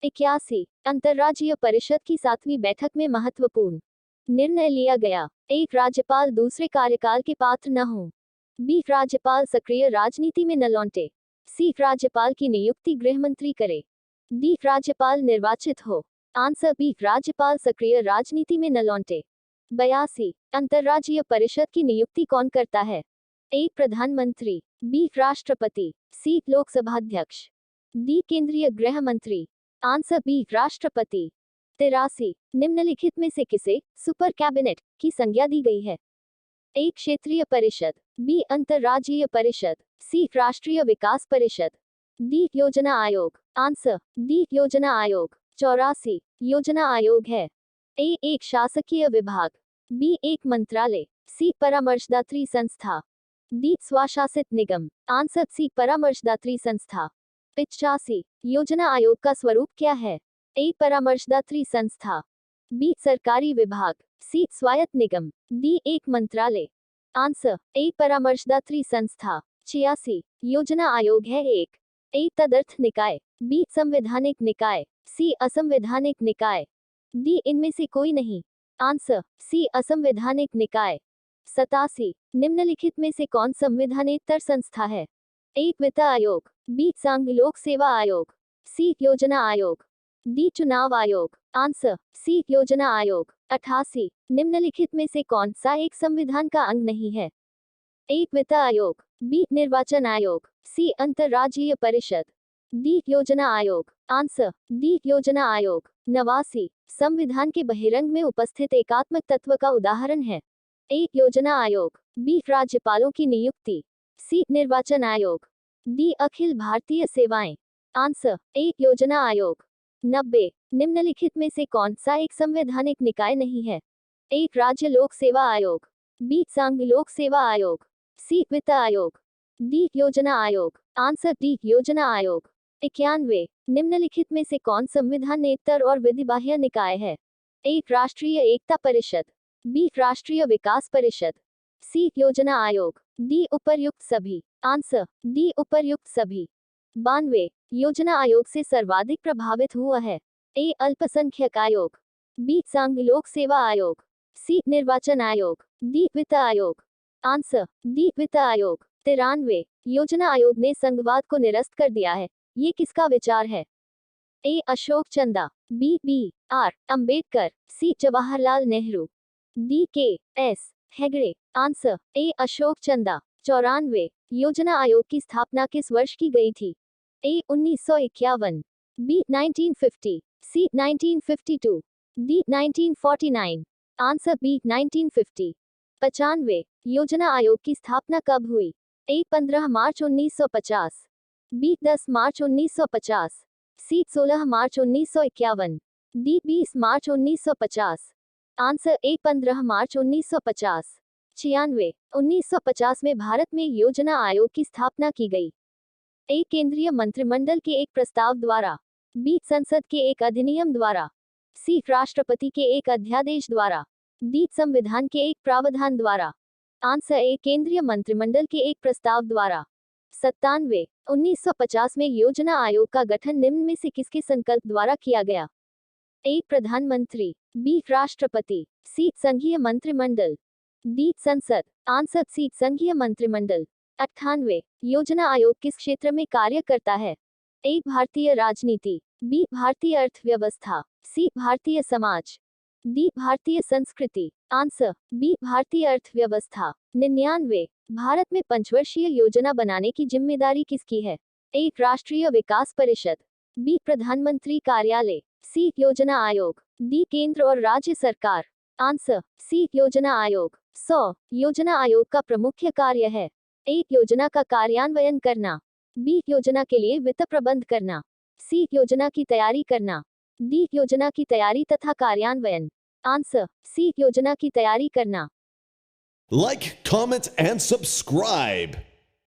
81 अंतर्राज्यीय परिषद की 7वीं बैठक में महत्वपूर्ण निर्णय लिया गया। 1 राज्यपाल दूसरे कार्यकाल के पात्र न हो। बी राज्यपाल सक्रिय राजनीति में न लौटे। सी राज्यपाल की नियुक्ति गृहमंत्री करे। डी राज्यपाल निर्वाचित हो। आंसर बी राज्यपाल सक्रिय राजनीति में न लौटे। 82 अंतर्राज्यीय परिषद की नियुक्ति कौन करता है? ए प्रधानमंत्री, बी राष्ट्रपति, सी लोकसभा अध्यक्ष, डी केंद्रीय गृह मंत्री। आंसर बी राष्ट्रपति। 83 निम्नलिखित में से किसे सुपर कैबिनेट की संज्ञा दी गई है? ए क्षेत्रीय परिषद, बी अंतर्राज्यीय परिषद, सी राष्ट्रीय विकास परिषद, डी योजना आयोग। आंसर डी योजना आयोग। 84 योजना आयोग है। ए एक शासकीय विभाग, बी एक मंत्रालय, सी परामर्शदात्री संस्था, डी स्वशासित निगम। आंसर सी परामर्शदात्री संस्था। 85 योजना आयोग का स्वरूप क्या है? ए परामर्शदात्री संस्था, बी सरकारी विभाग, सी स्वायत्त निगम, डी एक मंत्रालय। आंसर ए परामर्शदात्री संस्था। 86 योजना आयोग है एक। ए तदर्थ निकाय, बी संवैधानिक निकाय, सी असंवैधानिक निकाय, डी इनमें से कोई नहीं। आंसर सी असंवैधानिक निकाय। 87 निम्नलिखित में से कौन संविधानेतर संस्था है? ए वित्त आयोग, बी संघ लोक सेवा आयोग, सी योजना आयोग, डी चुनाव आयोग। आंसर सी योजना आयोग। 88 निम्नलिखित में से कौन सा एक संविधान का अंग नहीं है? ए वित्त आयोग, बी निर्वाचन आयोग, सी अंतर्राज्यीय परिषद, डी योजना आयोग। आंसर डी योजना आयोग। 89 संविधान के बहिरंग में उपस्थित एकात्मक तत्व का उदाहरण है? ए योजना आयोग, बी राज्यपालों की नियुक्ति, सी निर्वाचन आयोग, डी अखिल भारतीय सेवाएं। आंसर ए योजना आयोग। 90 निम्नलिखित में से कौन सा एक संवैधानिक निकाय नहीं है? ए राज्य लोक सेवा आयोग, बी संघ लोक सेवा आयोग, सी वित्त आयोग, डी योजना आयोग। आंसर डी योजना आयोग। 91 निम्नलिखित में से कौन संविधानेतर और विधिबाह्य निकाय है? ए राष्ट्रीय एकता परिषद, बी राष्ट्रीय विकास परिषद, सी योजना आयोग, डी उपर्युक्त सभी। आंसर डी उपर्युक्त सभी। 92 योजना आयोग से सर्वाधिक प्रभावित हुआ है? ए अल्पसंख्यक आयोग, बी संघ लोक सेवा आयोग, सी निर्वाचन आयोग, डी वित्त आयोग। आंसर डी वित्त आयोग। 93 योजना आयोग ने संघवाद को निरस्त कर दिया है, ये किसका विचार है? A Ashok Chanda, B R Ambedkar, C Jawaharlal Nehru, D K S Hegde. Answer A Ashok Chanda. 94 योजना आयोग की स्थापना किस वर्ष की गई थी? A 1951, B 1950, C 1952, D 1949। Answer B 1950। 95 योजना आयोग की स्थापना कब हुई? ए 15 मार्च 1950, बी 10 मार्च 1950, सी 16 मार्च 1951, डी 20 मार्च 1950। आंसर ए 15 मार्च 1950। 96 1950 में भारत में योजना आयोग की स्थापना की गई? ए केंद्रीय मंत्रिमंडल के एक प्रस्ताव द्वारा, बी संसद के एक अधिनियम द्वारा, सी राष्ट्रपति के एक अध्यादेश द्वारा, डी संविधान के एक प्रावधान द्वारा। आंसर ए केंद्रीय मंत्रिमंडल के एक प्रस्ताव द्वारा। 97 1950 में योजना आयोग का गठन निम्न में से किसके संकल्प द्वारा किया गया? ए प्रधानमंत्री, बी राष्ट्रपति, सी संघीय मंत्रिमंडल, डी संसद। आंसर सी संघीय मंत्रिमंडल। 98 योजना आयोग किस क्षेत्र में कार्य करता है? ए भारतीय राजनीति, बी भारतीय अर्थव्यवस्था, सी भारतीय समाज, डी भारतीय संस्कृति। आंसर बी भारतीय अर्थव्यवस्था। 99 भारत में पंचवर्षीय योजना बनाने की जिम्मेदारी किसकी है? ए राष्ट्रीय विकास परिषद, बी प्रधानमंत्री कार्यालय, सी योजना आयोग, डी केंद्र और राज्य सरकार। आंसर सी योजना आयोग। 100 योजना आयोग का प्रमुख कार्य है? ए योजना का कार्यान्वयन करना, बी योजना के लिए वित्त प्रबंध करना, सी योजना की तैयारी करना, डी योजना की तैयारी तथा कार्यान्वयन। आंसर सी योजना की तैयारी करना। Like, comment, and subscribe.